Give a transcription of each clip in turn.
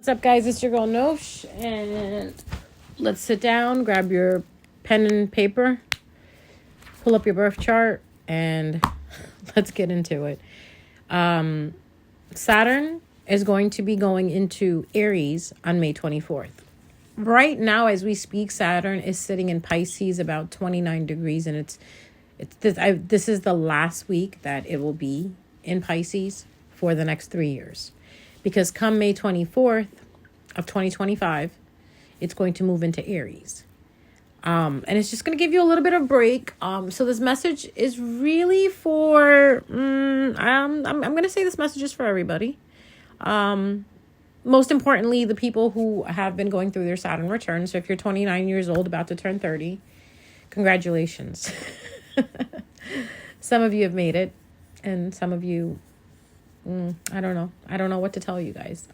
What's up, guys? It's your girl Nosh, and let's sit down, grab your pen and paper, pull up your birth chart, and let's get into it. Saturn is going to be going into Aries on May 24th. Right now, as we speak, Saturn is sitting in Pisces about 29 degrees, and this is the last week that it will be in Pisces for the next 3 years. Because come May 24th of 2025, it's going to move into Aries. And it's just going to give you a little bit of break. So this message is really for, I'm going to say this message is for everybody. Most importantly, the people who have been going through their Saturn return. So if you're 29 years old, about to turn 30, congratulations. Some of you have made it, and some of you, I don't know. I don't know what to tell you guys.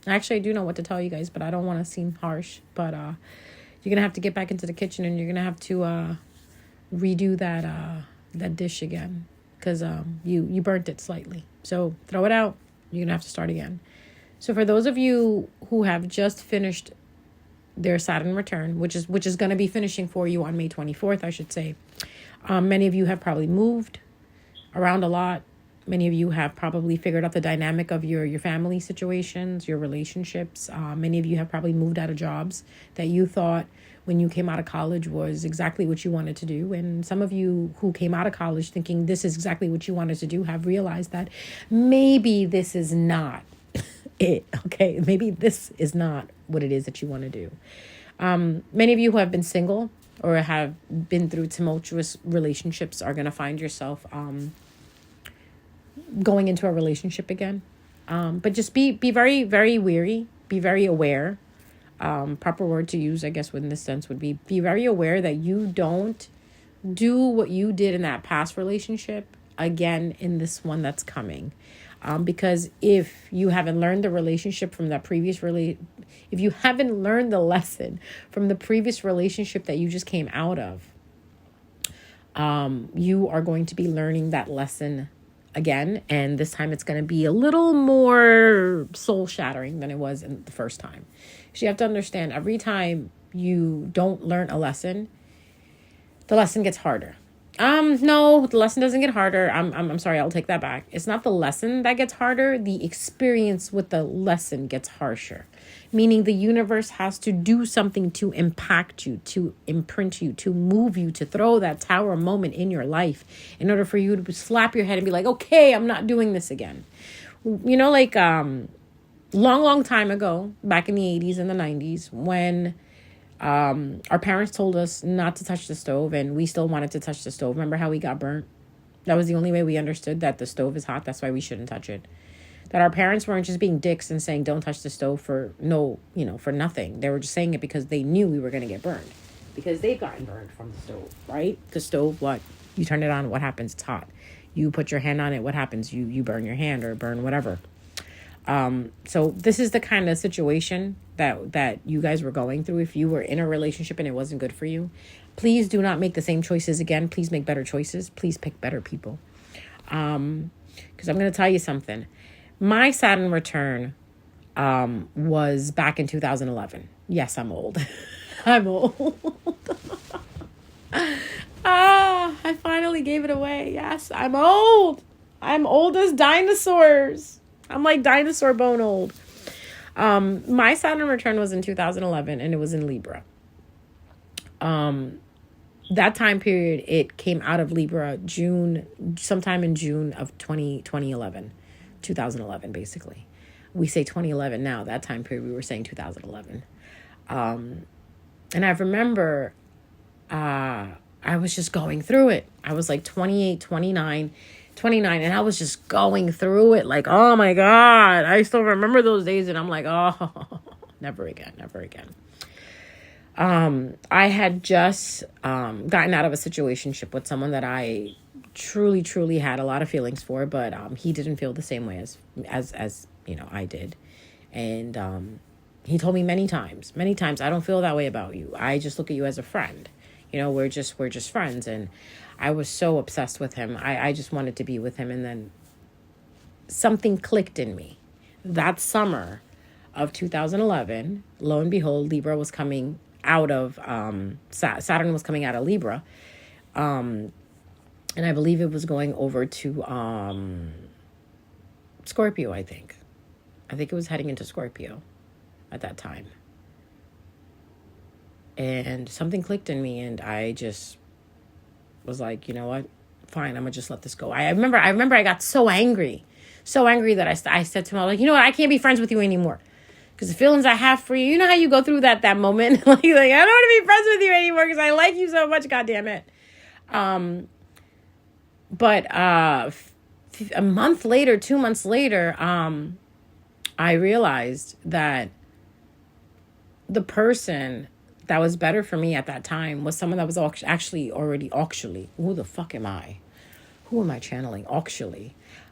Actually, I do know what to tell you guys, but I don't want to seem harsh. But you're going to have to get back into the kitchen, and you're going to have to redo that dish again, because you burnt it slightly. So throw it out. You're going to have to start again. So for those of you who have just finished their Saturn return, which is going to be finishing for you on May 24th, I should say. Many of you have probably moved around a lot. Many of you have probably figured out the dynamic of your family situations, your relationships. Many of you have probably moved out of jobs that you thought when you came out of college was exactly what you wanted to do. And some of you who came out of college thinking this is exactly what you wanted to do have realized that maybe this is not it. Okay, maybe this is not what it is that you want to do. Many of you who have been single or have been through tumultuous relationships are going to find yourself going into a relationship again. But just be very, very wary, be very aware. Proper word to use, I guess, in this sense would be very aware that you don't do what you did in that past relationship again in this one that's coming. Because if you haven't learned the relationship from that if you haven't learned the lesson from the previous relationship that you just came out of, you are going to be learning that lesson again, and this time it's going to be a little more soul shattering than it was in the first time. So you have to understand, every time you don't learn a lesson, the lesson gets harder. No, the lesson doesn't get harder. I'm sorry, I'll take that back. It's not the lesson that gets harder. The experience with the lesson gets harsher. Meaning the universe has to do something to impact you, to imprint you, to move you, to throw that tower moment in your life in order for you to slap your head and be like, okay, I'm not doing this again. You know, like long time ago, back in the 80s and the 90s, when our parents told us not to touch the stove and we still wanted to touch the stove. Remember how we got burnt? That was the only way we understood that the stove is hot. That's why we shouldn't touch it. That our parents weren't just being dicks and saying don't touch the stove for nothing. They were just saying it because they knew we were going to get burned, because they've gotten burned from the stove, right? The stove, what? You turn it on, what happens? It's hot. You put your hand on it, what happens? You burn your hand or burn whatever. So this is the kind of situation that you guys were going through. If you were in a relationship and it wasn't good for you, please do not make the same choices again. Please make better choices. Please pick better people. Because I'm going to tell you something. My Saturn return was back in 2011. Yes, I'm old. I'm old. I finally gave it away. Yes, I'm old. I'm old as dinosaurs. I'm like dinosaur bone old. My Saturn return was in 2011, and it was in Libra. That time period, it came out of Libra sometime in June of 2011, basically. We say 2011 now. That time period, we were saying 2011. And I remember I was just going through it. I was like 28, 29, and I was just going through it like, oh my God, I still remember those days. And I'm like, oh, never again. I had just gotten out of a situationship with someone that I truly had a lot of feelings for, but he didn't feel the same way as I did. And he told me many times, I don't feel that way about you. I just look at you as a friend. We're just friends. And I was so obsessed with him. I just wanted to be with him. And then something clicked in me that summer of 2011, lo and behold, Libra was coming out of, Saturn was coming out of Libra. And I believe it was going over to Scorpio, I think. I think it was heading into Scorpio at that time. And something clicked in me, and I just was like, you know what? Fine, I'm going to just let this go. I remember I got so angry that I said to him, I was like, you know what? I can't be friends with you anymore. Because the feelings I have for you, you know how you go through that moment? like, I don't want to be friends with you anymore because I like you so much, goddammit. But a month later, 2 months later, I realized that the person that was better for me at that time was someone that was actually, who the fuck am I? Who am I channeling?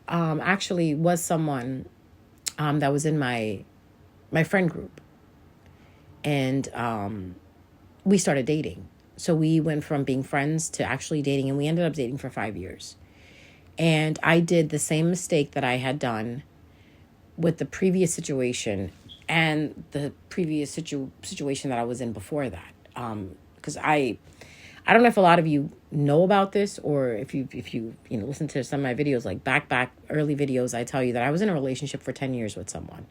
Actually was someone that was in my friend group. And we started dating. So we went from being friends to actually dating, and we ended up dating for 5 years. And I did the same mistake that I had done with the previous situation and the previous situation that I was in before that. Because I don't know if a lot of you know about this, or if you listen to some of my videos, like back early videos, I tell you that I was in a relationship for 10 years with someone.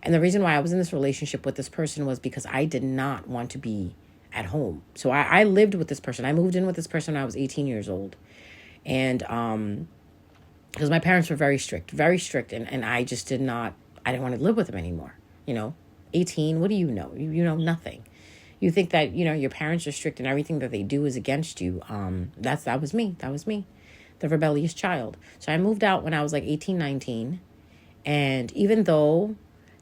And the reason why I was in this relationship with this person was because I did not want to be at home. So I lived with this person. I moved in with this person when I was 18 years old. And because my parents were very strict. And I just I didn't want to live with them anymore. 18, what do you know? You know nothing. You think that, your parents are strict and everything that they do is against you. That was me, the rebellious child. So I moved out when I was like 18, 19. And even though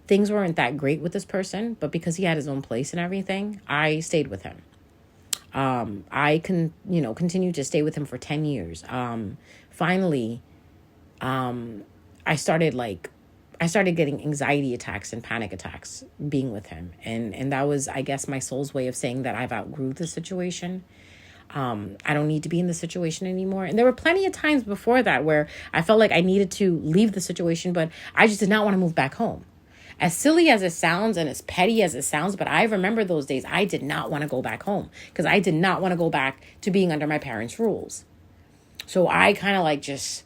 things weren't that great with this person, but because he had his own place and everything, I stayed with him. I continued to stay with him for 10 years. Finally, I started getting anxiety attacks and panic attacks being with him. And that was, I guess, my soul's way of saying that I've outgrew the situation. I don't need to be in the situation anymore. And there were plenty of times before that where I felt like I needed to leave the situation, but I just did not want to move back home. As silly as it sounds and as petty as it sounds, but I remember those days I did not want to go back home because I did not want to go back to being under my parents' rules. So I kind of just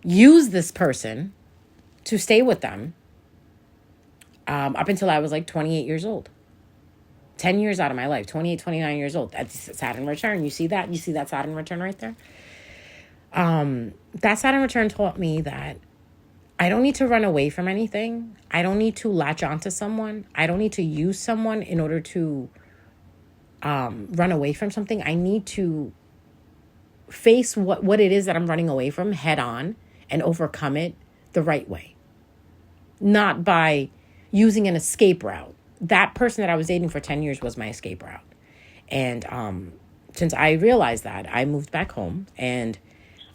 used this person to stay with them up until I was 28 years old. 10 years out of my life, 28, 29 years old. That's Saturn return. You see that? You see that Saturn return right there? That Saturn return taught me that I don't need to run away from anything. I don't need to latch onto someone. I don't need to use someone in order to run away from something. I need to face what it is that I'm running away from head on and overcome it the right way. Not by using an escape route. That person that I was dating for 10 years was my escape route. And since I realized that, I moved back home, and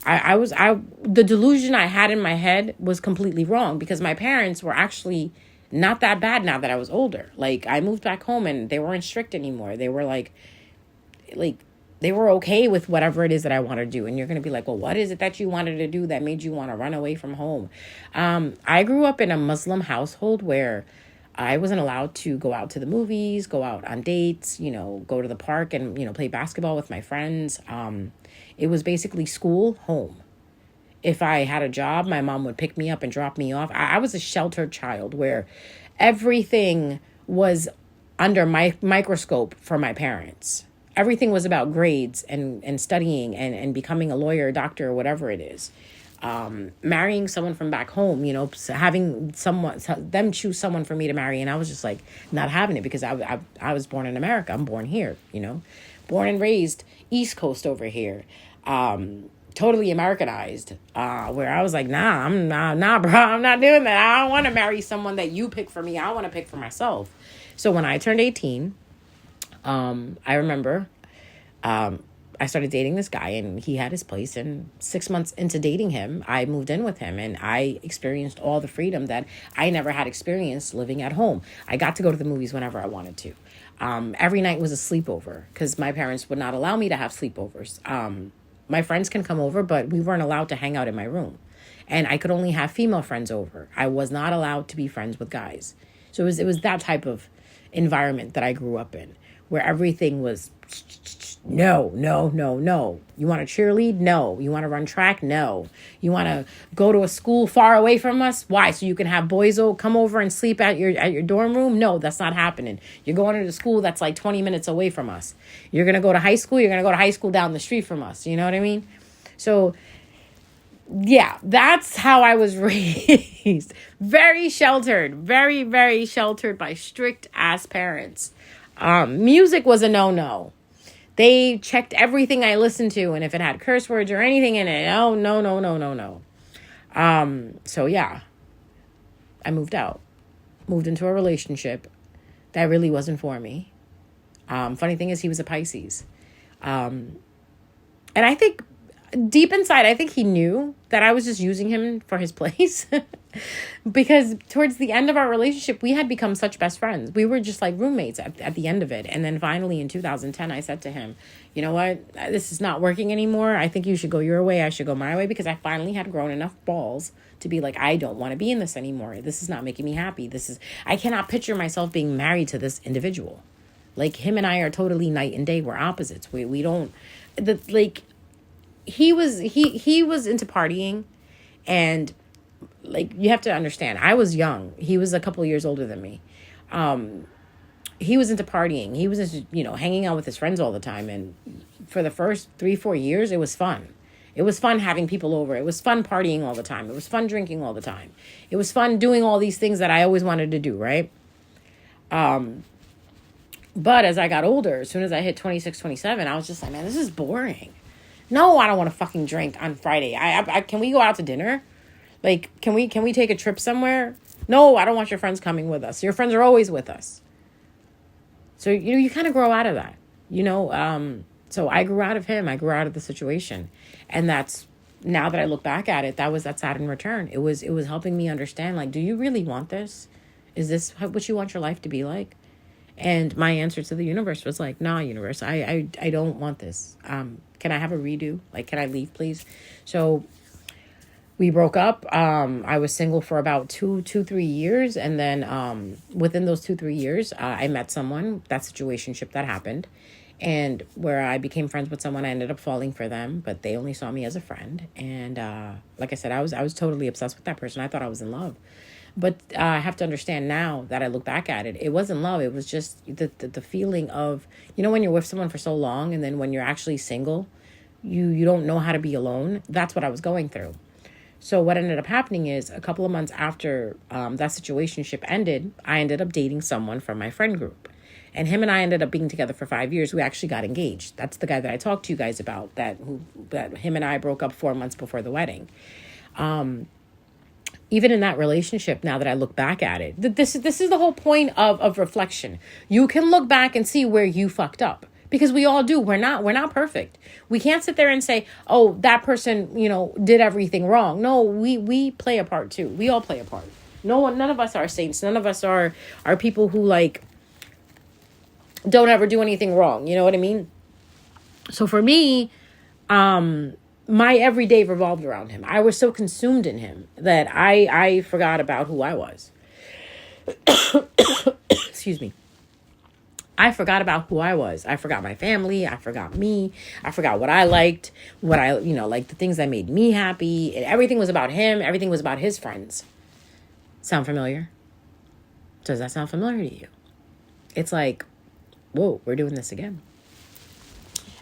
the delusion I had in my head was completely wrong because my parents were actually not that bad now that I was older. I moved back home and they weren't strict anymore. They were they were okay with whatever it is that I want to do. And you're going to be like, well, what is it that you wanted to do that made you want to run away from home? I grew up in a Muslim household where I wasn't allowed to go out to the movies, go out on dates, go to the park and, play basketball with my friends. It was basically school, home. If I had a job, my mom would pick me up and drop me off. I was a sheltered child where everything was under my microscope for my parents. Everything was about grades and studying and becoming a lawyer, doctor, or whatever it is. Marrying someone from back home, having them choose someone for me to marry. And I was just not having it because I was born in America. I'm born here, born and raised East Coast over here. Totally Americanized, where I was like, nah, bro, I'm not doing that. I don't want to marry someone that you pick for me. I want to pick for myself. So when I turned 18, I remember, I started dating this guy and he had his place, and 6 months into dating him, I moved in with him and I experienced all the freedom that I never had experienced living at home. I got to go to the movies whenever I wanted to. Every night was a sleepover because my parents would not allow me to have sleepovers. My friends can come over, but we weren't allowed to hang out in my room. And I could only have female friends over. I was not allowed to be friends with guys. So it was that type of environment that I grew up in, where everything was no, no, no, no. You want to cheerlead? No. You want to run track? No. You want to go to a school far away from us? Why? So you can have boys come over and sleep at your dorm room? No, that's not happening. You're going to the school that's like 20 minutes away from us. You're going to go to high school? You're going to go to high school down the street from us. You know what I mean? So yeah, that's how I was raised. Very sheltered, very, very sheltered by strict ass parents. Music was a no-no. They checked everything I listened to, and if it had curse words or anything in it, oh, no, no, no, no, no. So yeah, I moved out, moved into a relationship that really wasn't for me. Funny thing is, he was a Pisces. And I think deep inside, I think he knew that I was just using him for his place. Because towards the end of our relationship, we had become such best friends. We were just like roommates at the end of it. And then finally in 2010, I said to him, you know what? This is not working anymore. I think you should go your way. I should go my way, because I finally had grown enough balls to be like, I don't want to be in this anymore. This is not making me happy. I cannot picture myself being married to this individual. Like, him and I are totally night and day. We're opposites. We don't, he was into partying, and like, you have to understand, I was young. He was a couple of years older than me. He was into partying. He was just, hanging out with his friends all the time. And for the first 3-4 years, it was fun. It was fun having people over. It was fun partying all the time. It was fun drinking all the time. It was fun doing all these things that I always wanted to do, right? But as I got older, as soon as I hit 26, 27, I was just like, man, this is boring. No, I don't want to fucking drink on Friday. Can we go out to dinner? Like, can we take a trip somewhere? No, I don't want your friends coming with us. Your friends are always with us. So, you kind of grow out of that, So I grew out of him. I grew out of the situation. And that's, now that I look back at it, that was that Saturn return. It was helping me understand, like, do you really want this? Is this what you want your life to be like? And my answer to the universe was like, nah, universe, I don't want this. Can I have a redo? Like, can I leave, please? So we broke up. I was single for about 3 years. And then within those 2-3 years, I met someone. That situationship that happened. And where I became friends with someone, I ended up falling for them. But they only saw me as a friend. And like I said, I was totally obsessed with that person. I thought I was in love. But I have to understand now that I look back at it, it wasn't love. It was just the feeling of, when you're with someone for so long, and then when you're actually single, you don't know how to be alone. That's what I was going through. So what ended up happening is, a couple of months after that situationship ended, I ended up dating someone from my friend group. And him and I ended up being together for 5 years. We actually got engaged. That's the guy that I talked to you guys about, that him and I broke up 4 months before the wedding. Even in that relationship, now that I look back at it, this is the whole point of reflection. You can look back and see where you fucked up, because we all do. We're not perfect. We can't sit there and say, oh, that person, did everything wrong. No, we play a part too. We all play a part. None of us are saints. None of us are people who don't ever do anything wrong. You know what I mean? So for me, my everyday revolved around him. I was so consumed in him that I forgot about who I was. Excuse me. I forgot about who I was. I forgot my family. I forgot me. I forgot what I liked, like the things that made me happy. And everything was about him. Everything was about his friends. Sound familiar? Does that sound familiar to you? It's like, whoa, we're doing this again.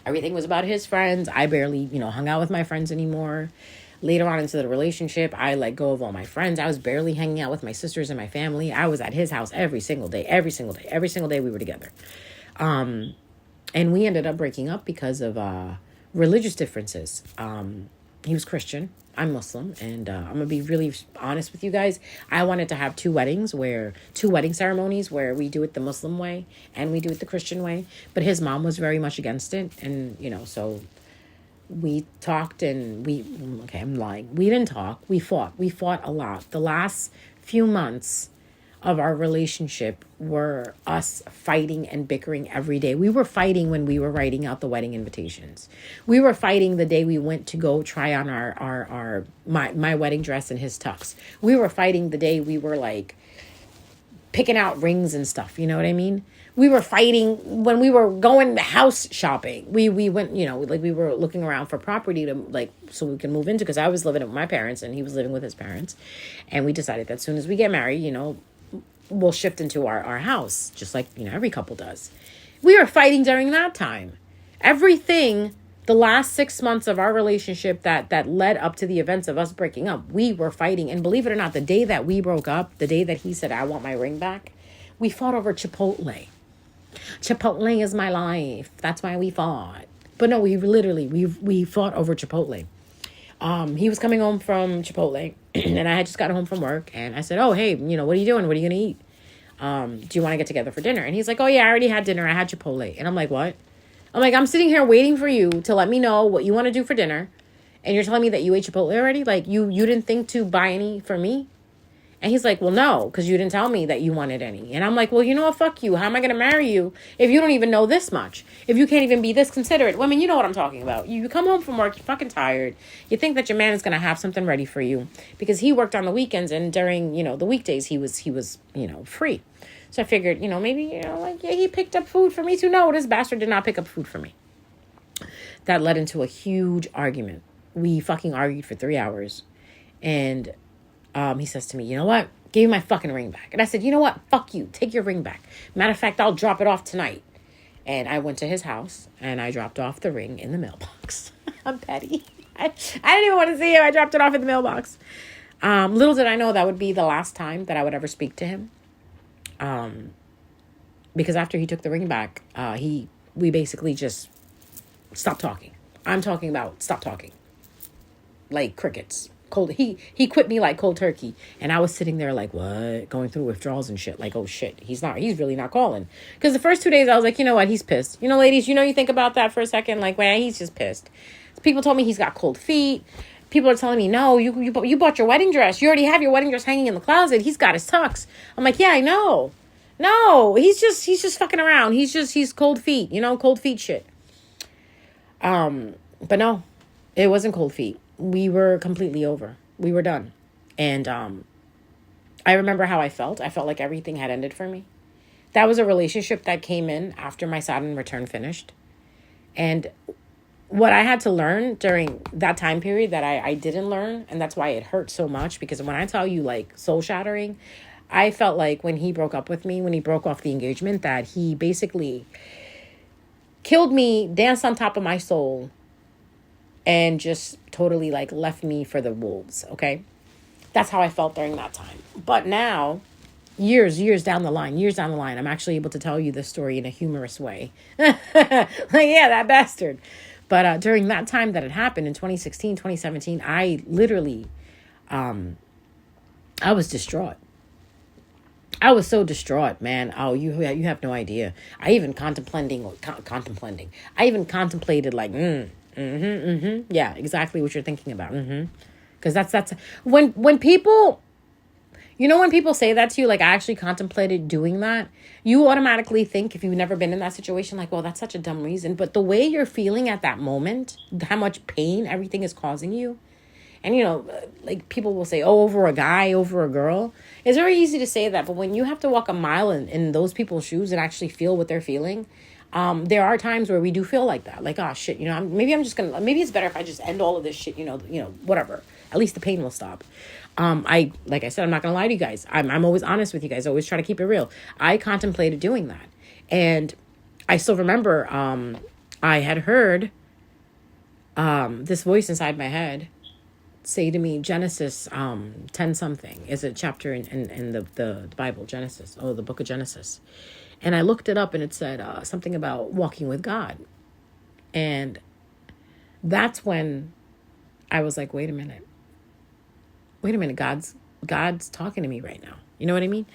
Everything was about his friends. I barely, hung out with my friends anymore. Later on into the relationship, I let go of all my friends. I was barely hanging out with my sisters and my family. I was at his house every single day. Every single day we were together. And we ended up breaking up because of religious differences. He was Christian. I'm Muslim. And I'm going to be really honest with you guys. I wanted to have two wedding ceremonies where we do it the Muslim way and we do it the Christian way. But his mom was very much against it. And, so we talked and I'm lying. We didn't talk. We fought. We fought a lot. The last few months, of our relationship were us fighting and bickering every day. We were fighting when we were writing out the wedding invitations. We were fighting the day we went to go try on my wedding dress and his tux. We were fighting the day we were like picking out rings and stuff. You know what I mean? We were fighting when we were going house shopping. We went, like we were looking around for property to like, so we can move into, because I was living with my parents and he was living with his parents. And we decided that as soon as we get married, we'll shift into our house, just like, every couple does. We were fighting during that time. Everything, the last 6 months of our relationship that led up to the events of us breaking up, we were fighting. And believe it or not, the day that we broke up, the day that he said, I want my ring back, we fought over Chipotle. Chipotle is my life. That's why we fought. But no, we fought over Chipotle. He was coming home from Chipotle and I had just got home from work and I said, oh, hey, what are you doing? What are you going to eat? Do you want to get together for dinner? And he's like, oh yeah, I already had dinner. I had Chipotle. And I'm like, what? I'm like, I'm sitting here waiting for you to let me know what you want to do for dinner. And you're telling me that you ate Chipotle already? Like you didn't think to buy any for me? And he's like, well, no, because you didn't tell me that you wanted any. And I'm like, well, you know what? Fuck you. How am I going to marry you if you don't even know this much? If you can't even be this considerate? Women, you know what I'm talking about. You come home from work, you're fucking tired. You think that your man is going to have something ready for you because he worked on the weekends and during, the weekdays he was, free. So I figured, maybe, he picked up food for me too. No, this bastard did not pick up food for me. That led into a huge argument. We fucking argued for 3 hours. And he says to me, you know what? Give me my fucking ring back. And I said, you know what? Fuck you. Take your ring back. Matter of fact, I'll drop it off tonight. And I went to his house and I dropped off the ring in the mailbox. I'm petty. I didn't even want to see him. I dropped it off in the mailbox. Little did I know that would be the last time that I would ever speak to him. Because after he took the ring back, we basically just stopped talking. I'm talking about stop talking. Like crickets. Cold. He quit me like cold turkey. And I was sitting there like, what? Going through withdrawals and shit. Like, oh shit. He's really not calling. Because the first 2 days I was like, you know what? He's pissed. Ladies, you think about that for a second. Like, well, he's just pissed. People told me he's got cold feet. People are telling me, no, you bought your wedding dress. You already have your wedding dress hanging in the closet. He's got his tux. I'm like, yeah, I know. No, he's just fucking around. He's cold feet, cold feet shit. But no, it wasn't cold feet. We were completely over. We were done. And I remember how I felt. I felt like everything had ended for me. That was a relationship that came in after my Saturn return finished. And what I had to learn during that time period that I didn't learn, and that's why it hurt so much, because when I tell you like soul shattering, I felt like when he broke up with me, when he broke off the engagement, that he basically killed me, danced on top of my soul, and just totally like left me for the wolves. Okay. That's how I felt during that time. But now, years down the line, I'm actually able to tell you this story in a humorous way. Like, yeah, that bastard. But during that time that it happened in 2016, 2017, I literally, I was distraught. I was so distraught, man. Oh, you have no idea. I even contemplated like, yeah, exactly what you're thinking about. Because that's when people, when people say that to you, like I actually contemplated doing that, you automatically think, if you've never been in that situation, like, well, that's such a dumb reason. But the way you're feeling at that moment, how much pain everything is causing you. And, like people will say, oh, over a guy, over a girl. It's very easy to say that. But when you have to walk a mile in those people's shoes and actually feel what they're feeling, there are times where we do feel like that. Like, oh, shit, maybe it's better if I just end all of this shit, whatever. At least the pain will stop. Like I said, I'm not going to lie to you guys. I'm always honest with you guys. I always try to keep it real. I contemplated doing that. And I still remember I had heard this voice inside my head say to me, Genesis 10 something is a chapter in the Bible, Genesis. Oh, the book of Genesis. And I looked it up and it said something about walking with God. And that's when I was like, wait a minute, God's talking to me right now. You know what I mean?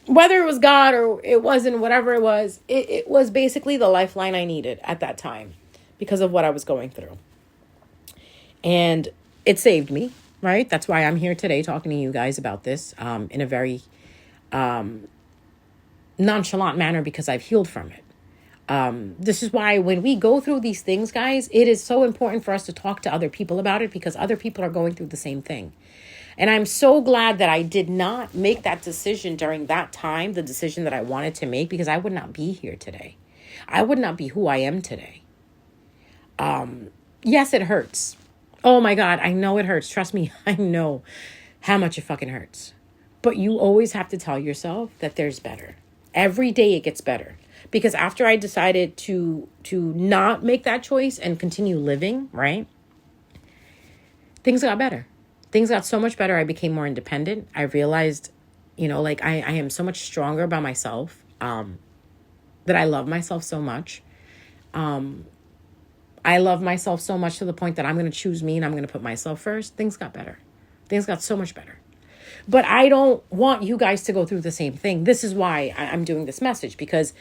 Whether it was God or it wasn't, whatever it was basically the lifeline I needed at that time because of what I was going through. And it saved me, right? That's why I'm here today talking to you guys about this in a very nonchalant manner because I've healed from it. This is why when we go through these things, guys, it is so important for us to talk to other people about it because other people are going through the same thing. And I'm so glad that I did not make that decision during that time, the decision that I wanted to make, because I would not be here today. I would not be who I am today. Yes, it hurts. Oh my God, I know it hurts. Trust me, I know how much it fucking hurts. But you always have to tell yourself that there's better. Every day it gets better. Because after I decided to not make that choice and continue living, right? Things got better. Things got so much better. I became more independent. I realized, like I am so much stronger by myself, that I love myself so much. I love myself so much to the point that I'm going to choose me and I'm going to put myself first. Things got better. Things got so much better. But I don't want you guys to go through the same thing. This is why I'm doing this message, because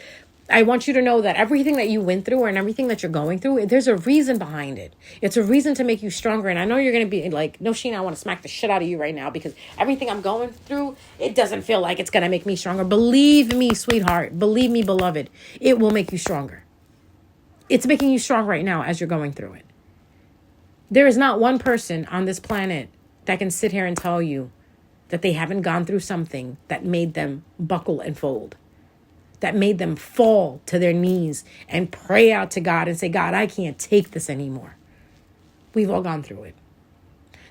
I want you to know that everything that you went through and everything that you're going through, there's a reason behind it. It's a reason to make you stronger. And I know you're going to be like, no, Sheena, I want to smack the shit out of you right now because everything I'm going through, it doesn't feel like it's going to make me stronger. Believe me, sweetheart. Believe me, beloved. It will make you stronger. It's making you strong right now as you're going through it. There is not one person on this planet that can sit here and tell you that they haven't gone through something that made them buckle and fold, that made them fall to their knees and pray out to God and say, God, I can't take this anymore. We've all gone through it.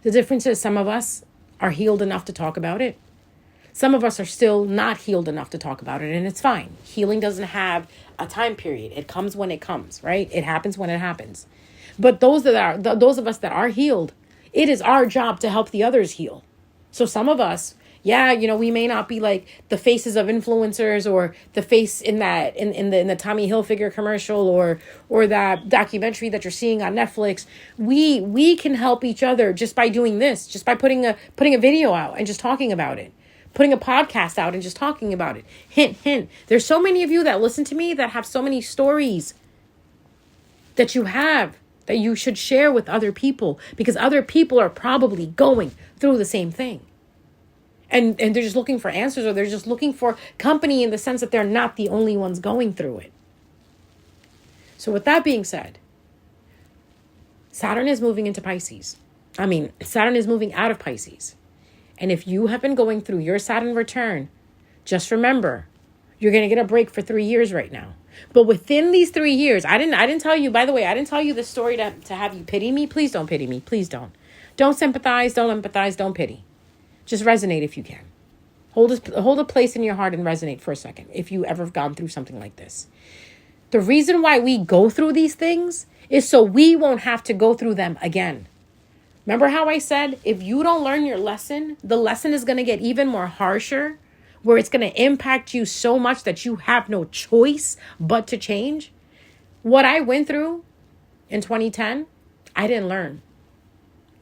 The difference is some of us are healed enough to talk about it. Some of us are still not healed enough to talk about it, and it's fine. Healing doesn't have a time period. It comes when it comes, right? It happens when it happens. But those of us that are healed, it is our job to help the others heal. So some of us, we may not be like the faces of influencers or the face in that in the Tommy Hilfiger commercial or that documentary that you're seeing on Netflix. We can help each other just by doing this, just by putting a video out and just talking about it. Putting a podcast out and just talking about it. Hint, hint. There's so many of you that listen to me that have so many stories that you have that you should share with other people because other people are probably going through the same thing. And they're just looking for answers, or they're just looking for company in the sense that they're not the only ones going through it. So with that being said, Saturn is moving into Pisces. Saturn is moving out of Pisces. And if you have been going through your Saturn return, just remember, you're going to get a break for 3 years right now. But within these 3 years, I didn't tell you, by the way, I didn't tell you this story to have you pity me. Please don't pity me. Please don't. Don't sympathize. Don't empathize. Don't pity. Just resonate if you can. Hold a place in your heart and resonate for a second if you ever have gone through something like this. The reason why we go through these things is so we won't have to go through them again. Remember how I said, if you don't learn your lesson, the lesson is going to get even more harsher, where it's going to impact you so much that you have no choice but to change? What I went through in 2010, I didn't learn.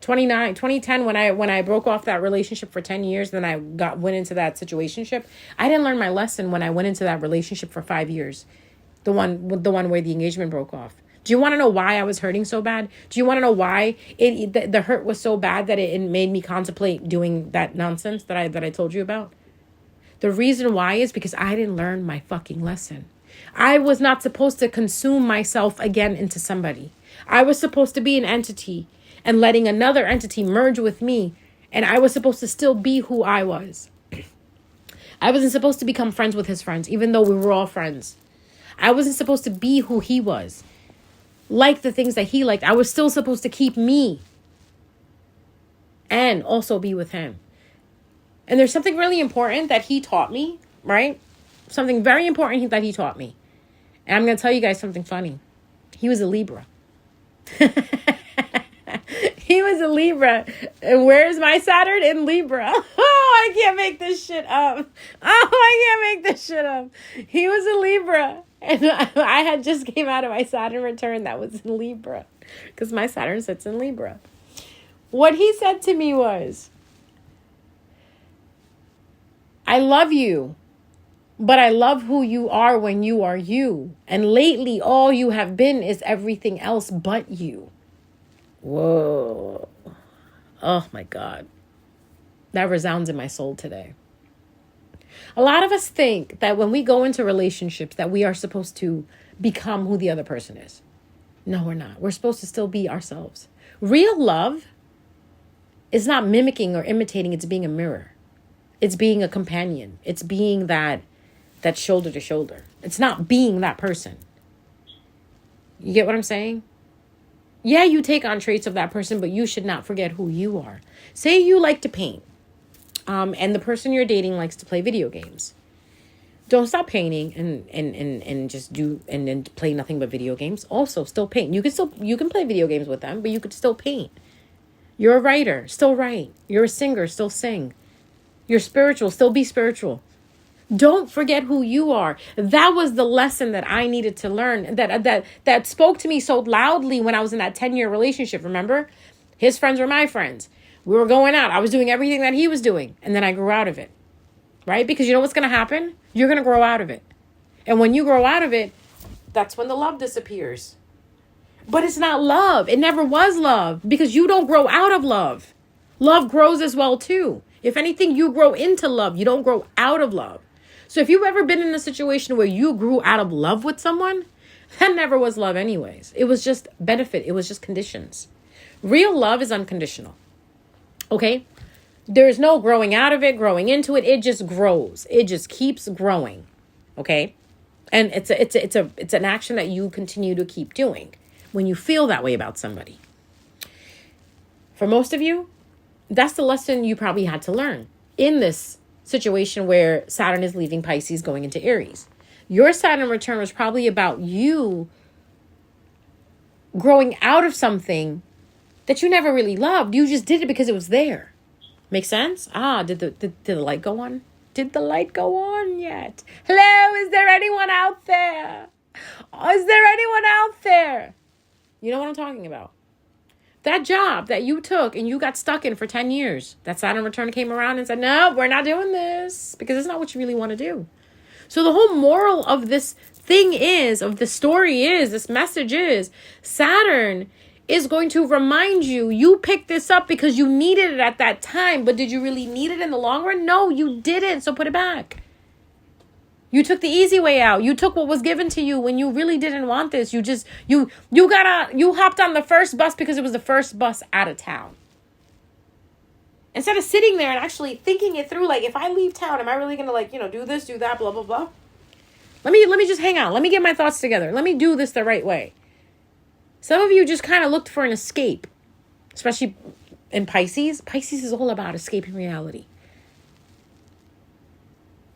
2010, when I broke off that relationship for 10 years, then I went into that situationship. I didn't learn my lesson when I went into that relationship for 5 years. The one where the engagement broke off. Do you want to know why I was hurting so bad? Do you want to know why the hurt was so bad that it made me contemplate doing that nonsense that I told you about? The reason why is because I didn't learn my fucking lesson. I was not supposed to consume myself again into somebody. I was supposed to be an entity and letting another entity merge with me. And I was supposed to still be who I was. I wasn't supposed to become friends with his friends, even though we were all friends. I wasn't supposed to be who he was. Like the things that he liked. I was still supposed to keep me and also be with him. And there's something really important that he taught me, right? Something very important that he taught me. And I'm going to tell you guys something funny. He was a Libra. He was a Libra. And where's my Saturn? In Libra. Oh, I can't make this shit up. He was a Libra. And I had just came out of my Saturn return that was in Libra. Because my Saturn sits in Libra. What he said to me was, I love you, but I love who you are when you are you. And lately, all you have been is everything else but you. Whoa. Oh, my God. That resounds in my soul today. A lot of us think that when we go into relationships that we are supposed to become who the other person is. No, we're not. We're supposed to still be ourselves. Real love is not mimicking or imitating. It's being a mirror. It's being a companion. It's being that shoulder to shoulder. It's not being that person. You get what I'm saying? Yeah, you take on traits of that person, but you should not forget who you are. Say you like to paint, and the person you're dating likes to play video games. Don't stop painting and just do and then play nothing but video games. Also, still paint. You can play video games with them, but you could still paint. You're a writer, still write. You're a singer, still sing. You're spiritual, still be spiritual. Don't forget who you are. That was the lesson that I needed to learn. That spoke to me so loudly when I was in that 10-year relationship. Remember? His friends were my friends. We were going out. I was doing everything that he was doing. And then I grew out of it. Right? Because you know what's going to happen? You're going to grow out of it. And when you grow out of it, that's when the love disappears. But it's not love. It never was love. Because you don't grow out of love. Love grows as well too. If anything, you grow into love. You don't grow out of love. So if you've ever been in a situation where you grew out of love with someone, that never was love anyways. It was just benefit. It was just conditions. Real love is unconditional. Okay? There's no growing out of it, growing into it. It just grows. It just keeps growing. Okay? And it's an action that you continue to keep doing when you feel that way about somebody. For most of you, that's the lesson you probably had to learn in this situation where Saturn is leaving Pisces going into Aries. Your Saturn return was probably about you growing out of something that you never really loved. You just did it because it was there. Make sense? Did the light go on? Did the light go on yet? Hello, is there anyone out there? Is there anyone out there? You know what I'm talking about. That job that you took and you got stuck in for 10 years, that Saturn return came around and said, no, we're not doing this because it's not what you really want to do. So the whole moral of this thing is, of the story is, this message is, Saturn is going to remind you, you picked this up because you needed it at that time, but did you really need it in the long run? No, you didn't. So put it back. You took the easy way out. You took what was given to you when you really didn't want this. You hopped on the first bus because it was the first bus out of town. Instead of sitting there and actually thinking it through, like, if I leave town, am I really going to do this, do that, blah, blah, blah. Let me just hang out. Let me get my thoughts together. Let me do this the right way. Some of you just kind of looked for an escape, especially in Pisces. Pisces is all about escaping reality.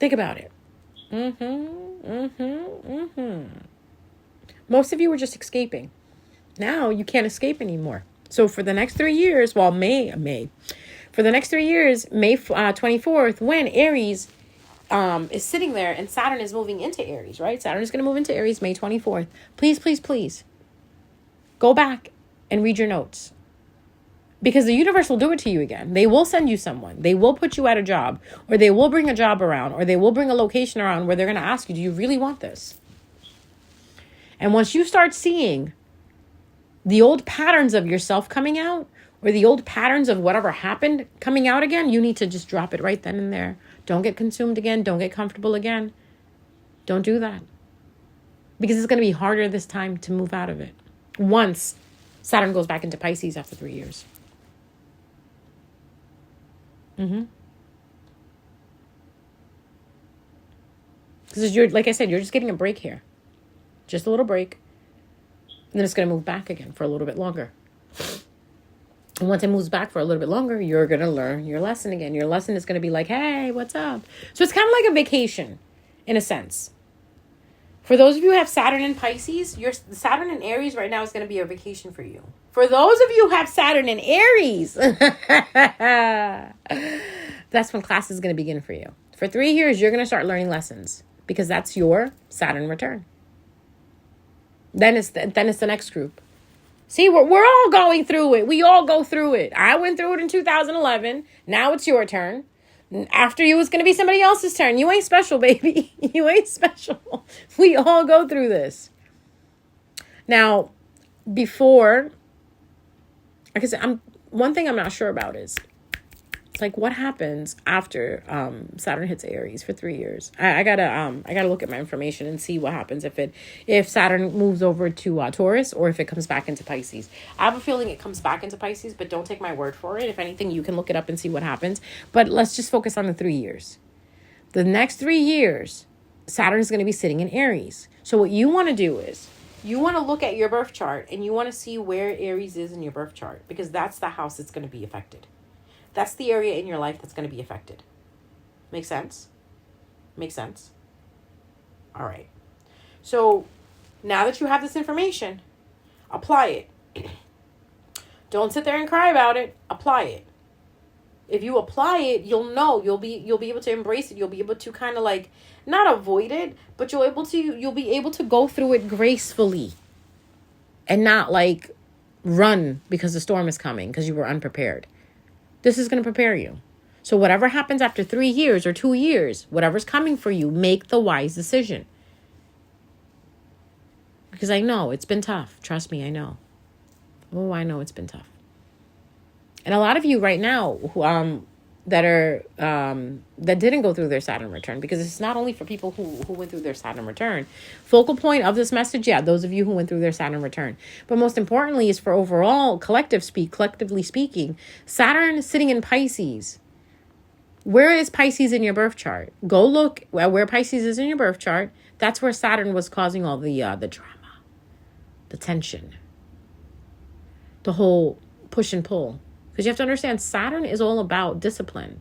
Think about it. Most of you were just escaping. Now you can't escape anymore. So for the next 3 years, for the next 3 years, May 24th, when Aries is sitting there and Saturn is moving into Aries, right? Saturn is going to move into Aries May 24th. Please, please, please go back and read your notes. Because the universe will do it to you again. They will send you someone. They will put you at a job, or they will bring a job around, or they will bring a location around where they're going to ask you, do you really want this? And once you start seeing the old patterns of yourself coming out, or the old patterns of whatever happened coming out again, you need to just drop it right then and there. Don't get consumed again. Don't get comfortable again. Don't do that. Because it's going to be harder this time to move out of it. Once Saturn goes back into Pisces after 3 years. Because like I said, you're just getting a break here. Just a little break. And then it's going to move back again for a little bit longer. And once it moves back for a little bit longer, you're going to learn your lesson again. Your lesson is going to be like, hey, what's up? So it's kind of like a vacation, in a sense. For those of you who have Saturn in Pisces, your Saturn in Aries right now is going to be a vacation for you. For those of you who have Saturn in Aries, that's when class is going to begin for you. For 3 years, you're going to start learning lessons because that's your Saturn return. Then it's the next group. See, we're all going through it. We all go through it. I went through it in 2011. Now it's your turn. After you, it's going to be somebody else's turn. You ain't special, baby. You ain't special. We all go through this. Now, before, like I said, one thing I'm not sure about is Like, what happens after Saturn hits Aries for 3 years? I gotta look at my information and see what happens if Saturn moves over to Taurus, or if it comes back into Pisces. I have a feeling it comes back into Pisces, but don't take my word for it. If anything, you can look it up and see what happens. But let's just focus on the 3 years. The next 3 years, Saturn is going to be sitting in Aries. So what you want to do is you want to look at your birth chart and you want to see where Aries is in your birth chart, because that's the house that's going to be affected. That's the area in your life that's going to be affected. Make sense? Make sense? All right. So now that you have this information, apply it. Don't sit there and cry about it. Apply it. If you apply it, you'll know, you'll be able to embrace it. You'll be able to kind of like not avoid it, but you'll be able to go through it gracefully and not like run because the storm is coming because you were unprepared. This is going to prepare you. So whatever happens after 3 years or 2 years, whatever's coming for you, make the wise decision. Because I know it's been tough. Trust me, I know. Oh, I know it's been tough. And a lot of you right now who, that didn't go through their Saturn return, because it's not only for people who went through their Saturn return. Focal point of this message, yeah, those of you who went through their Saturn return. But most importantly is for overall collectively speaking, Saturn sitting in Pisces. Where is Pisces in your birth chart? Go look at where Pisces is in your birth chart. That's where Saturn was causing all the drama, the tension, the whole push and pull. Because you have to understand, Saturn is all about discipline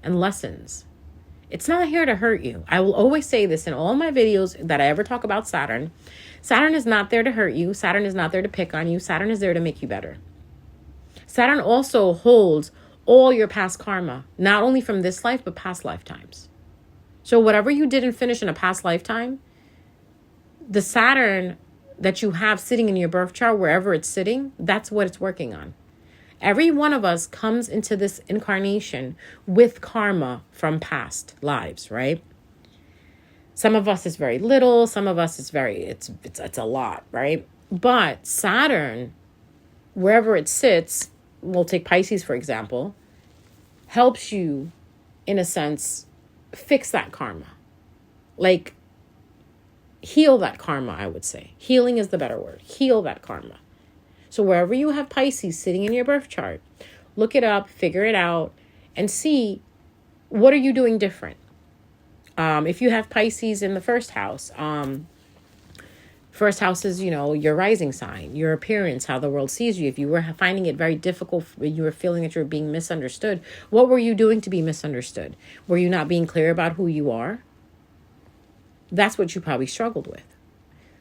and lessons. It's not here to hurt you. I will always say this in all my videos that I ever talk about Saturn. Saturn is not there to hurt you. Saturn is not there to pick on you. Saturn is there to make you better. Saturn also holds all your past karma, not only from this life, but past lifetimes. So whatever you didn't finish in a past lifetime, the Saturn that you have sitting in your birth chart, wherever it's sitting, that's what it's working on. Every one of us comes into this incarnation with karma from past lives, right? Some of us is very little, some of us is it's a lot, right? But Saturn, wherever it sits, we'll take Pisces for example, helps you in a sense fix that karma. Like heal that karma, I would say. Healing is the better word. Heal that karma. So wherever you have Pisces sitting in your birth chart, look it up, figure it out, and see what are you doing different. If you have Pisces in the first house, first house is, your rising sign, your appearance, how the world sees you. If you were finding it very difficult, you were feeling that you were being misunderstood, what were you doing to be misunderstood? Were you not being clear about who you are? That's what you probably struggled with.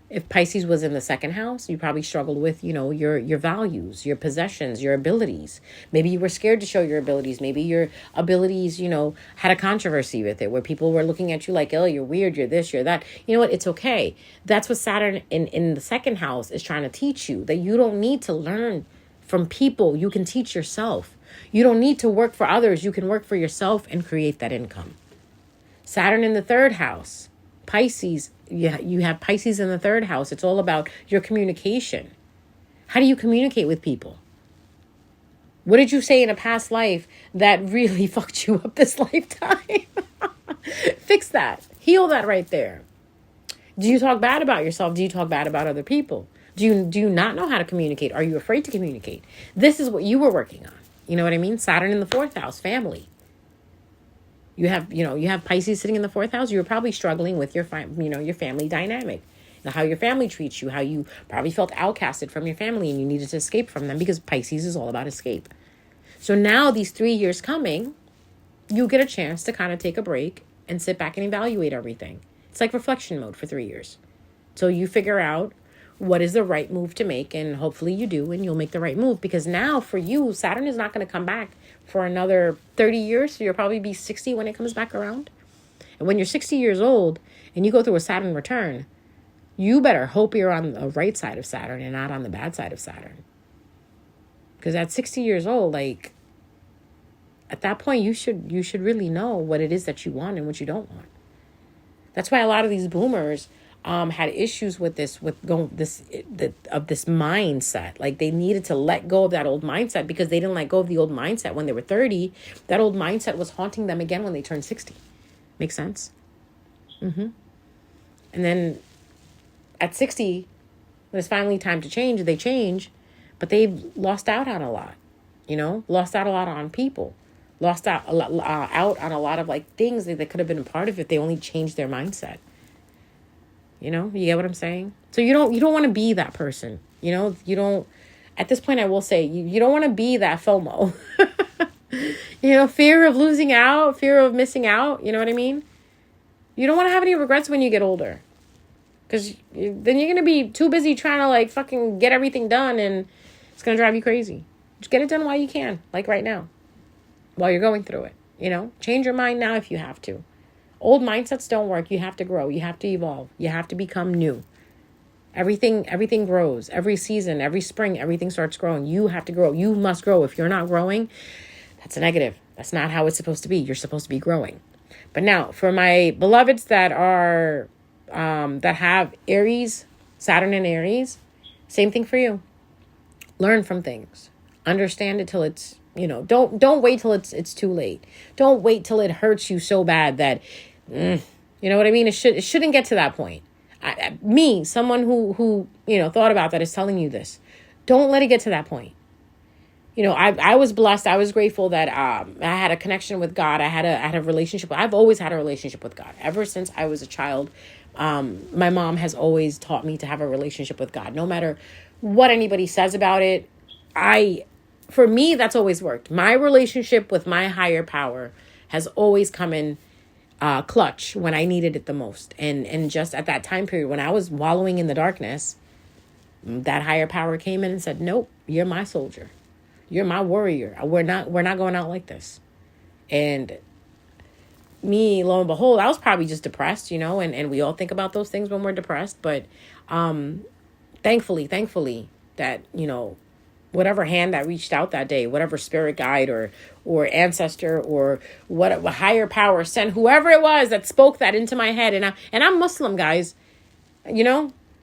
If Pisces was in the second house, you probably struggled with, your values, your possessions, your abilities. Maybe you were scared to show your abilities. Maybe your abilities, had a controversy with it where people were looking at you like, oh, you're weird, you're this, you're that. You know what? It's okay. That's what Saturn in the second house is trying to teach you, that you don't need to learn from people. You can teach yourself. You don't need to work for others. You can work for yourself and create that income. Saturn in the third house. Pisces, you have Pisces in the third house. It's all about your communication. How do you communicate with people? What did you say in a past life that really fucked you up this lifetime? Fix that. Heal that right there. Do you talk bad about yourself? Do you talk bad about other people? Do you not know how to communicate? Are you afraid to communicate? This is what you were working on. You know what I mean? Saturn in the fourth house, family. You have Pisces sitting in the fourth house. You're probably struggling with your family dynamic, how your family treats you, how you probably felt outcasted from your family and you needed to escape from them, because Pisces is all about escape. So now these 3 years coming, you get a chance to kind of take a break and sit back and evaluate everything. It's like reflection mode for 3 years. So you figure out what is the right move to make, and hopefully you do, and you'll make the right move, because now for you, Saturn is not going to come back for another 30 years. So you'll probably be 60 when it comes back around. And when you're 60 years old and you go through a Saturn return, you better hope you're on the right side of Saturn and not on the bad side of Saturn. Because at 60 years old, like at that point, you should really know what it is that you want and what you don't want. That's why a lot of these boomers had issues with this, with going this mindset. Like they needed to let go of that old mindset because they didn't let go of the old mindset when they were 30. That old mindset was haunting them again when they turned 60. Make sense? And then at 60, when it's finally time to change, they change, but they've lost out on a lot, lost out a lot on people, lost out out on a lot of like things that could have been a part of if they only changed their mindset. You get what I'm saying? So you don't want to be that person. You don't, at this point, I will say, you don't want to be that FOMO. Fear of losing out, fear of missing out. You know what I mean? You don't want to have any regrets when you get older. Because then you're going to be too busy trying to like fucking get everything done, and it's going to drive you crazy. Just get it done while you can, like right now, while you're going through it. Change your mind now if you have to. Old mindsets don't work. You have to grow. You have to evolve. You have to become new. Everything grows. Every season, every spring, everything starts growing. You have to grow. You must grow. If you're not growing, that's a negative. That's not how it's supposed to be. You're supposed to be growing. But now, for my beloveds that are that have Aries, Saturn and Aries, same thing for you. Learn from things. Understand it till it's, don't wait till it's too late. Don't wait till it hurts you so bad that, you know what I mean? It shouldn't get to that point. Someone who thought about that is telling you this. Don't let it get to that point. I was blessed. I was grateful that I had a connection with God. I had a relationship. I've always had a relationship with God. Ever since I was a child, my mom has always taught me to have a relationship with God. No matter what anybody says about it, for me, that's always worked. My relationship with my higher power has always come in clutch when I needed it the most. And just at that time period when I was wallowing in the darkness, that higher power came in and said, nope, you're my soldier. You're my warrior. We're not going out like this. And me, lo and behold, I was probably just depressed, and we all think about those things when we're depressed. But thankfully that, whatever hand that reached out that day, whatever spirit guide or ancestor or what higher power sent, whoever it was that spoke that into my head. And I'm Muslim, guys,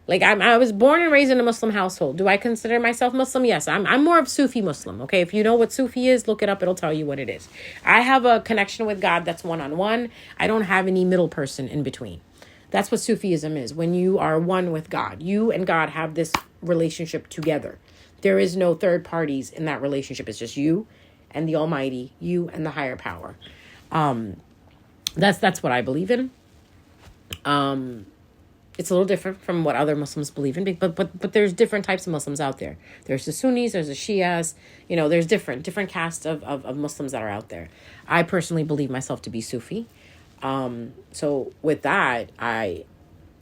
like I was born and raised in a Muslim household. Do I consider myself Muslim? Yes, I'm more of Sufi Muslim. Okay. If you know what Sufi is, look it up. It'll tell you what it is. I have a connection with God that's one-on-one. I don't have any middle person in between. That's what Sufism is. When you are one with God, you and God have this relationship together. There is no third parties in that relationship. It's just you and the Almighty, you and the higher power. That's what I believe in. It's a little different from what other Muslims believe in, but there's different types of Muslims out there. There's the Sunnis, there's the Shias, there's different castes of Muslims that are out there. I personally believe myself to be Sufi. So with that,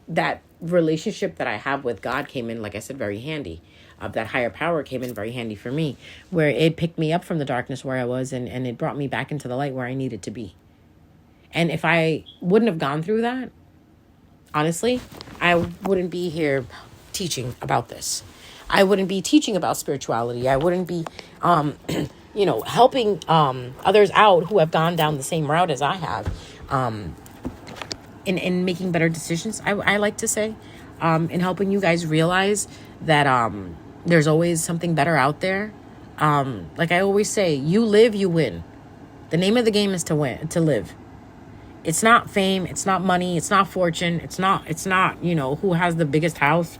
that relationship that I have with God came in, like I said, very handy. That higher power came in very handy for me, where it picked me up from the darkness where I was and it brought me back into the light where I needed to be. And if I wouldn't have gone through that, honestly, I wouldn't be here teaching about this. I wouldn't be teaching about spirituality. I wouldn't be, helping others out who have gone down the same route as I have, in making better decisions. I like to say, in helping you guys realize that there's always something better out there. Like I always say, you live, you win. The name of the game is to live. It's not fame. It's not money. It's not fortune. It's not, who has the biggest house,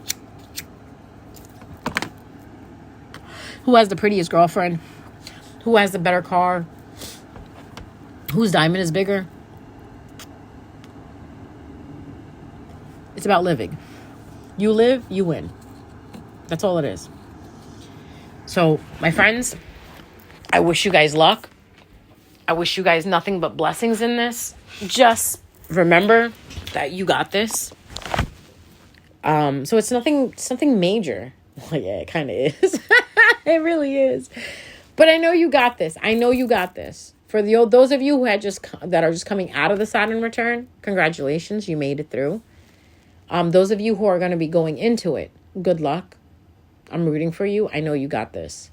who has the prettiest girlfriend, who has the better car, whose diamond is bigger. It's about living. You live, you win. That's all it is. So, my friends, I wish you guys luck. I wish you guys nothing but blessings in this. Just remember that you got this. So it's nothing major. Well, yeah, it kind of is. It really is. But I know you got this. I know you got this. For those of you who that are just coming out of the Saturn return, congratulations, you made it through. Those of you who are going to be going into it, good luck. I'm rooting for you. I know you got this.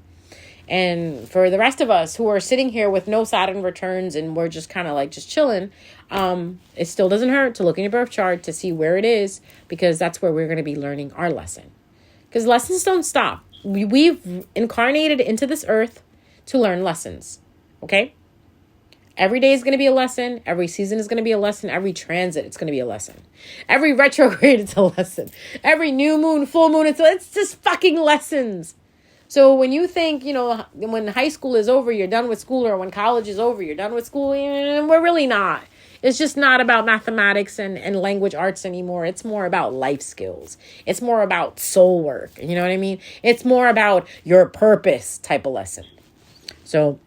And for the rest of us who are sitting here with no Saturn returns and we're just kind of like just chilling, it still doesn't hurt to look in your birth chart to see where it is, because that's where we're going to be learning our lesson. Because lessons don't stop. We've incarnated into this earth to learn lessons. Okay? Every day is going to be a lesson. Every season is going to be a lesson. Every transit, it's going to be a lesson. Every retrograde, it's a lesson. Every new moon, full moon, it's just fucking lessons. So when you think, when high school is over, you're done with school, or when college is over, you're done with school, we're really not. It's just not about mathematics and language arts anymore. It's more about life skills. It's more about soul work. You know what I mean? It's more about your purpose type of lesson. So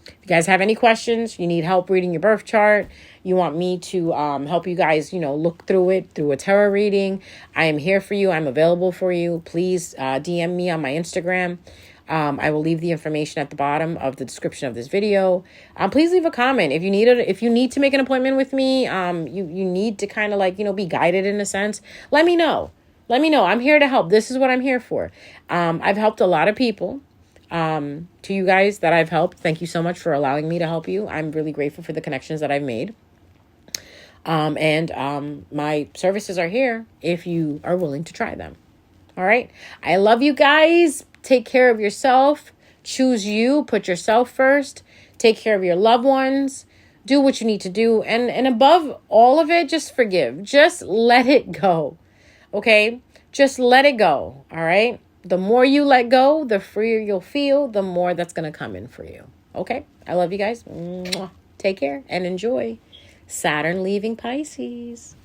if you guys have any questions, you need help reading your birth chart, you want me to help you guys, look through it through a tarot reading, I am here for you. I'm available for you. Please DM me on my Instagram. I will leave the information at the bottom of the description of this video. Please leave a comment. If you need to make an appointment with me, you need to kind of be guided in a sense. Let me know. I'm here to help. This is what I'm here for. I've helped a lot of people. To you guys that I've helped, thank you so much for allowing me to help you. I'm really grateful for the connections that I've made. And my services are here if you are willing to try them. All right. I love you guys. Take care of yourself. Choose you. Put yourself first. Take care of your loved ones. Do what you need to do. And above all of it, just forgive. Just let it go. Okay? Just let it go. All right? The more you let go, the freer you'll feel, the more that's going to come in for you. Okay? I love you guys. Mwah. Take care and enjoy. Saturn leaving Pisces.